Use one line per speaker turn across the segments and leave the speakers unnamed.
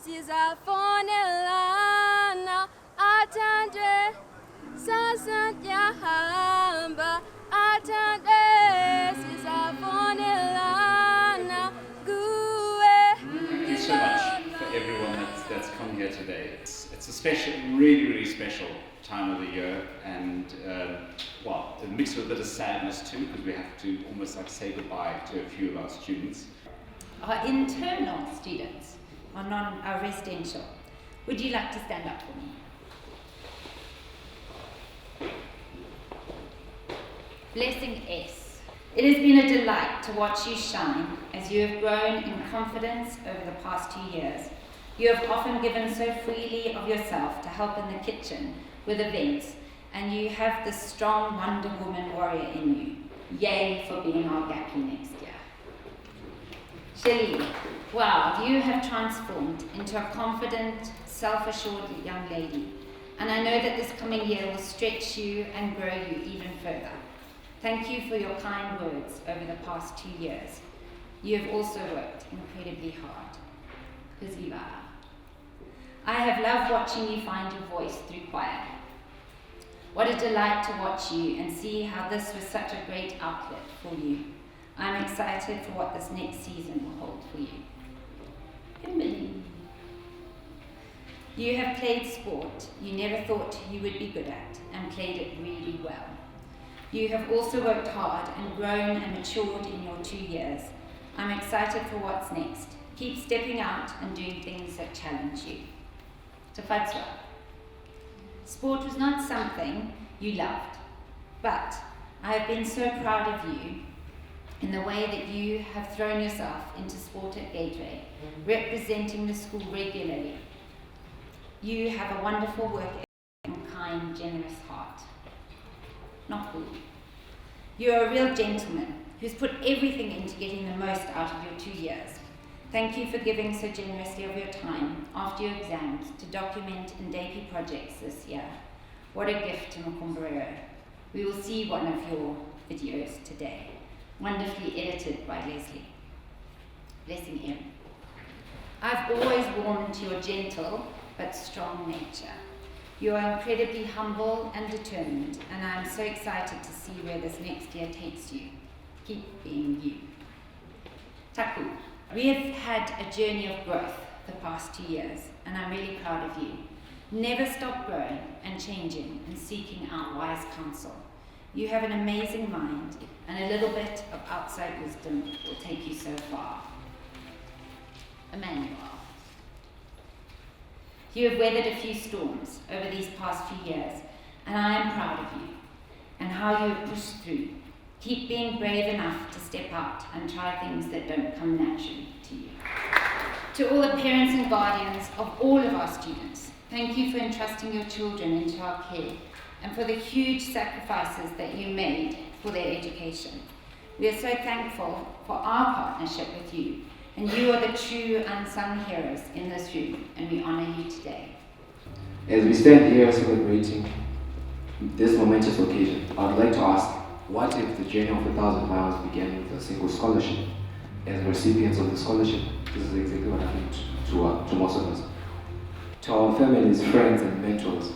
Sizafonelana atande sasanyahamba atande sizafonelana guwe.
Thank you so much for everyone that's come here today. It's a special, really, really special time of the year, and well, it mixed with a bit of sadness too, because we have to almost like say goodbye to a few of our students.
Our internal students are our residential. Would you like to stand up for me? Blessing S. It has been a delight to watch you shine as you have grown in confidence over the past 2 years. You have often given so freely of yourself to help in the kitchen with events, and you have this strong Wonder Woman warrior in you. Yay for being our Gappy next year. Shelley, wow, you have transformed into a confident, self-assured young lady, and I know that this coming year will stretch you and grow you even further. Thank you for your kind words over the past 2 years. You have also worked incredibly hard. Kuziva. I have loved watching you find your voice through choir. What a delight to watch you and see how this was such a great outlet for you. I'm excited for what this next season will hold for you. Kimberly. You have played sport you never thought you would be good at and played it really well. You have also worked hard and grown and matured in your 2 years. I'm excited for what's next. Keep stepping out and doing things that challenge you. Tafatswa. Sport was not something you loved, but I have been so proud of you in the way that you have thrown yourself into sport at Gateway, representing the school regularly. You have a wonderful work ethic and kind, generous heart. Not cool. You're a real gentleman who's put everything into getting the most out of your 2 years. Thank you for giving so generously of your time after your exams to document NDAPI projects this year. What a gift to Makomborero. We will see one of your videos today, wonderfully edited by Leslie. Blessing him. I've always warmed to your gentle but strong nature. You are incredibly humble and determined, and I am so excited to see where this next year takes you. Keep being you. Taku. We have had a journey of growth the past 2 years, and I'm really proud of you. Never stop growing and changing and seeking out wise counsel. You have an amazing mind, and a little bit of outside wisdom will take you so far. Emmanuel. You have weathered a few storms over these past few years, and I am proud of you and how you have pushed through. Keep being brave enough to step out and try things that don't come naturally to you. To all the parents and guardians of all of our students, thank you for entrusting your children into our care and for the huge sacrifices that you made for their education. We are so thankful for our partnership with you, and you are the true unsung heroes in this room, and we honor you today.
As we stand here celebrating this momentous occasion, I would like to ask, what if the journey of 1,000 miles began with a single scholarship? As recipients of the scholarship, this is exactly what happened to most of us. To our families, friends, and mentors,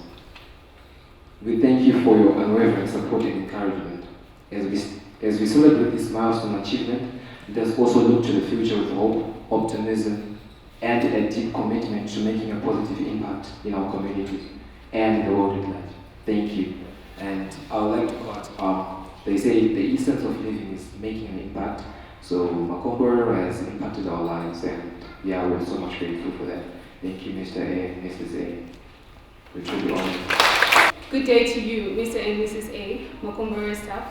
we thank you for your unwavering support and encouragement. As we celebrate this milestone achievement, let us also look to the future with hope, optimism, and a deep commitment to making a positive impact in our communities and in the world at large. Thank you. And I would like to quote, they say the essence of living is making an impact. So Makomborero has impacted our lives, and yeah, we're so much grateful for that. Thank you, Mr. A and Mrs. A. We're truly honored.
Good day to you, Mr. and Mrs. A, Makomborero staff,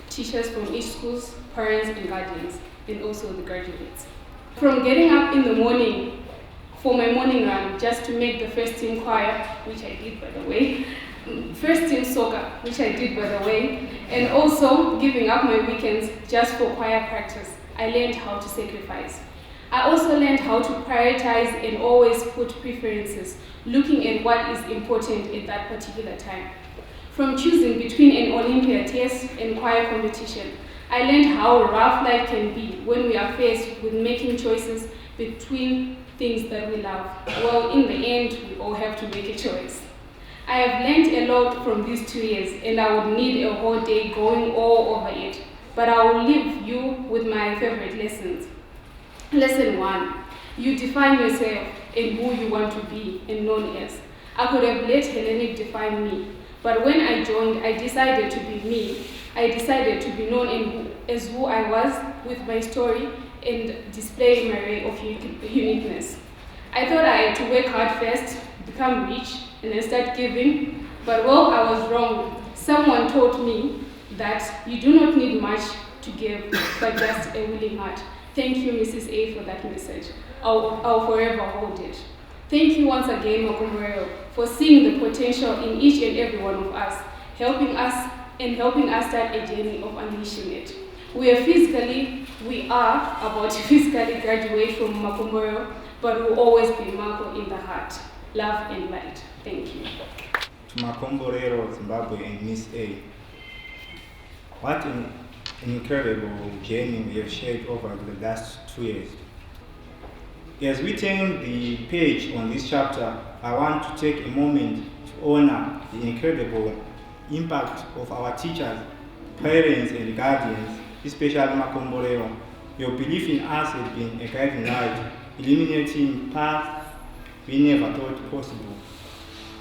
teachers from each schools, parents and guardians, and also the graduates. From getting up in the morning for my morning run just to make the first team choir, which I did by the way, first team soccer, which I did by the way, and also giving up my weekends just for choir practice, I learned how to sacrifice. I also learned how to prioritize and always put preferences, looking at what is important at that particular time. From choosing between an Olympia test and choir competition, I learned how rough life can be when we are faced with making choices between things that we love. Well, in the end, we all have to make a choice. I have learned a lot from these 2 years, and I would need a whole day going all over it. But I will leave you with my favorite lessons. Lesson 1, you define yourself and who you want to be and known as. I could have let Hellenic define me, but when I joined, I decided to be me. I decided to be known as who I was with my story and display my ray of uniqueness. I thought I had to work hard first, become rich, and then start giving, but well, I was wrong. Someone taught me that you do not need much to give, but just a willing heart. Thank you, Mrs. A, for that message. I'll forever hold it. Thank you once again, Makomborero, for seeing the potential in each and every one of us, helping us start a journey of unleashing it. We are about to physically graduate from Makomborero, but we'll always be Mako in the heart. Love and light. Thank you.
To Makomborero, Zimbabwe, and Miss A. What an incredible journey we have shared over the last 2 years. As we turn the page on this chapter, I want to take a moment to honor the incredible impact of our teachers, parents, and guardians, especially Makomborero. Your belief in us has been a guiding light, illuminating paths we never thought possible.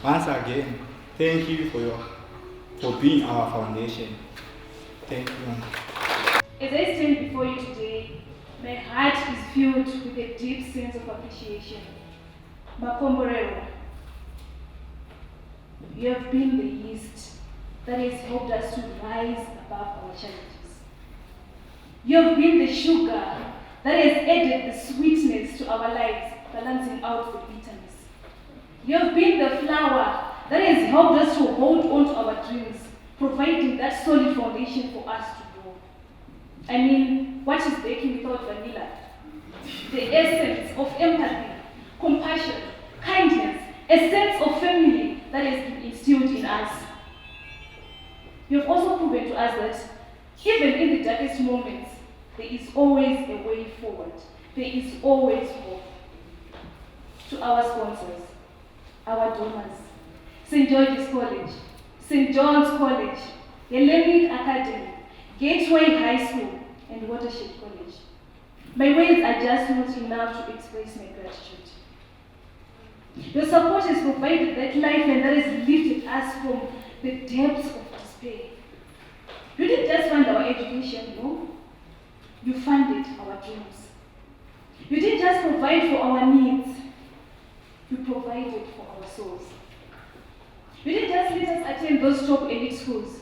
Once again, thank you for being our foundation. Thank you.
As I stand before you today, my heart is filled with a deep sense of appreciation. Makomborero, you have been the yeast that has helped us to rise above our challenges. You have been the sugar that has added the sweetness to our lives, balancing out the bitterness. You have been the flower that has helped us to hold on to our dreams, providing that solid foundation for us to grow. I mean, what is baking without vanilla? The essence of empathy, compassion, kindness, a sense of family that has been instilled in us. You have also proven to us that even in the darkest moments, there is always a way forward. There is always hope. To our sponsors, our donors, St. George's College, St. John's College, Hellenic Academy, Gateway High School, and Watershed College. My words are just not enough to express my gratitude. Your support has provided that life and that has lifted us from the depths of despair. You didn't just fund our education, no. You funded our dreams. You didn't just provide for our needs. You provided for our souls. You didn't just let us attend those top elite schools.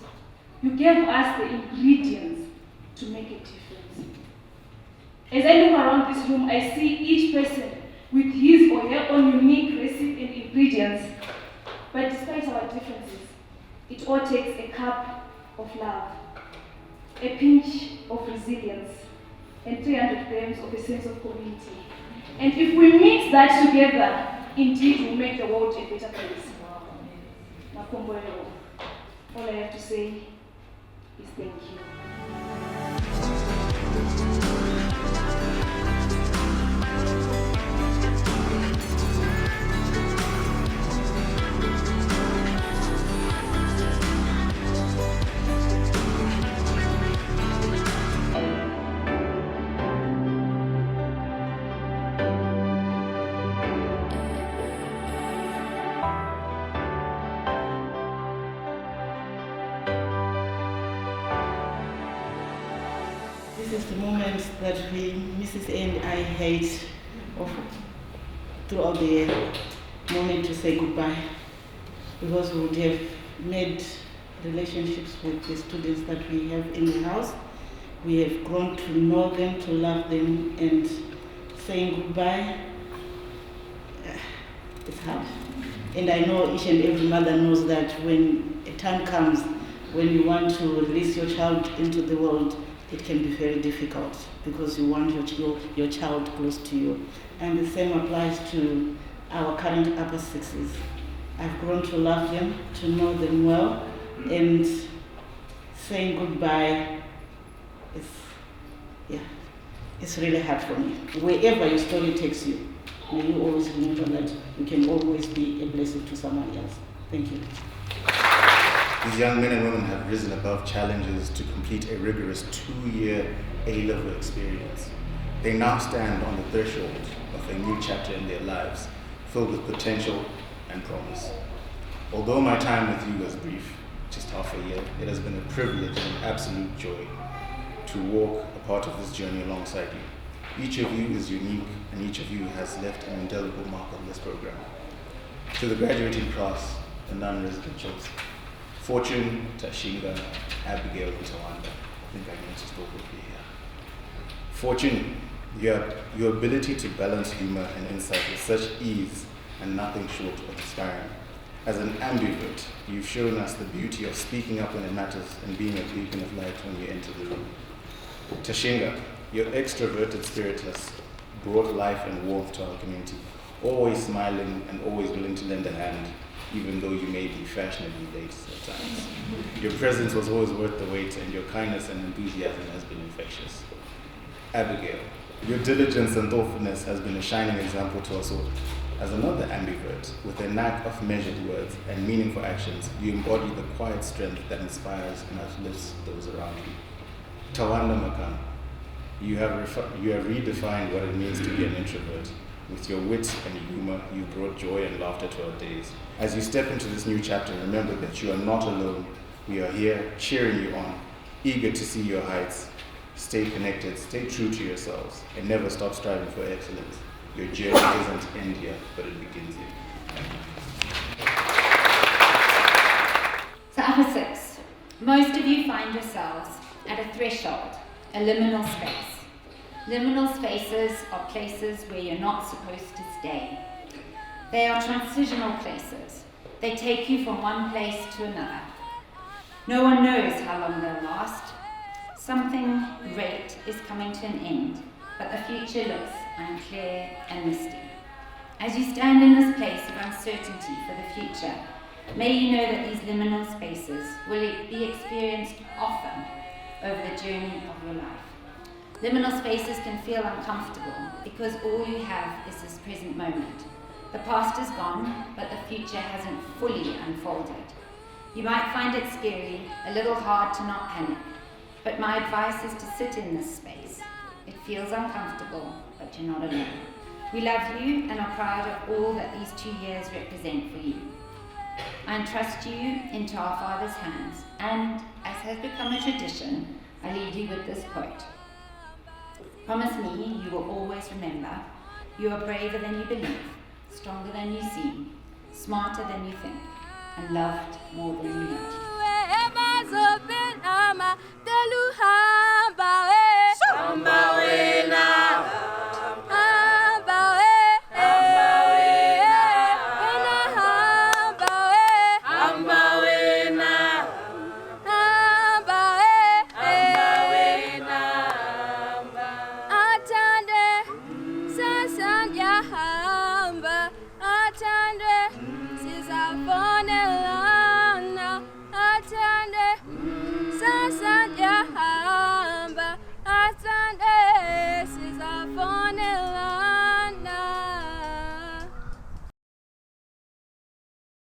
You gave us the ingredients to make a difference. As I look around this room, I see each person with his or her own unique recipe and ingredients. But despite our differences, it all takes a cup of love, a pinch of resilience, and 300 grams of a sense of community. And if we mix that together, indeed we'll make the world a better place. Makomborero, all I have to say is thank you.
This is the moment that Mrs. A and I hate throughout the year, moment to say goodbye, because we would have made relationships with the students that we have in the house. We have grown to know them, to love them, and saying goodbye, it's hard. And I know each and every mother knows that when a time comes when you want to release your child into the world, it can be very difficult because you want your child close to you. And the same applies to our current upper sixes. I've grown to love them, to know them well, and saying goodbye is, it's really hard for me. Wherever your story takes you, may you always remember that you can always be a blessing to someone else. Thank you.
These young men and women have risen above challenges to complete a rigorous 2-year A-level experience. They now stand on the threshold of a new chapter in their lives, filled with potential and promise. Although my time with you was brief, just half a year, it has been a privilege and an absolute joy to walk a part of this journey alongside you. Each of you is unique, and each of you has left an indelible mark on this program. To the graduating class, the non-residentials, Fortune, Tashinga, Abigail, and Tawanda. I think I need to spoke quickly here. Fortune, your ability to balance humor and insight with such ease and nothing short of inspiring. As an ambivert, you've shown us the beauty of speaking up when it matters and being a beacon of light when you enter the room. Tashinga, your extroverted spirit has brought life and warmth to our community, always smiling and always willing to lend a hand, even though you may be fashionably late at times. Your presence was always worth the wait, and your kindness and enthusiasm has been infectious. Abigail, your diligence and thoughtfulness has been a shining example to us all. As another ambivert, with a knack of measured words and meaningful actions, you embody the quiet strength that inspires and uplifts those around you. Tawanda Makan, you have redefined what it means to be an introvert. With your wit and humor, you brought joy and laughter to our days. As you step into this new chapter, remember that you are not alone. We are here, cheering you on, eager to see your heights. Stay connected, stay true to yourselves, and never stop striving for excellence. Your journey doesn't end here, but it begins here.
So upper 6. Most of you find yourselves at a threshold, a liminal space. Liminal spaces are places where you're not supposed to stay. They are transitional places. They take you from one place to another. No one knows how long they'll last. Something great is coming to an end, but the future looks unclear and misty. As you stand in this place of uncertainty for the future, may you know that these liminal spaces will be experienced often over the journey of your life. Liminal spaces can feel uncomfortable because all you have is this present moment. The past is gone, but the future hasn't fully unfolded. You might find it scary, a little hard to not panic, but my advice is to sit in this space. It feels uncomfortable, but you're not alone. We love you and are proud of all that these 2 years represent for you. I entrust you into our Father's hands, and as has become a tradition, I leave you with this quote. Promise me you will always remember, you are braver than you believe, stronger than you seem, smarter than you think, and loved more than you know.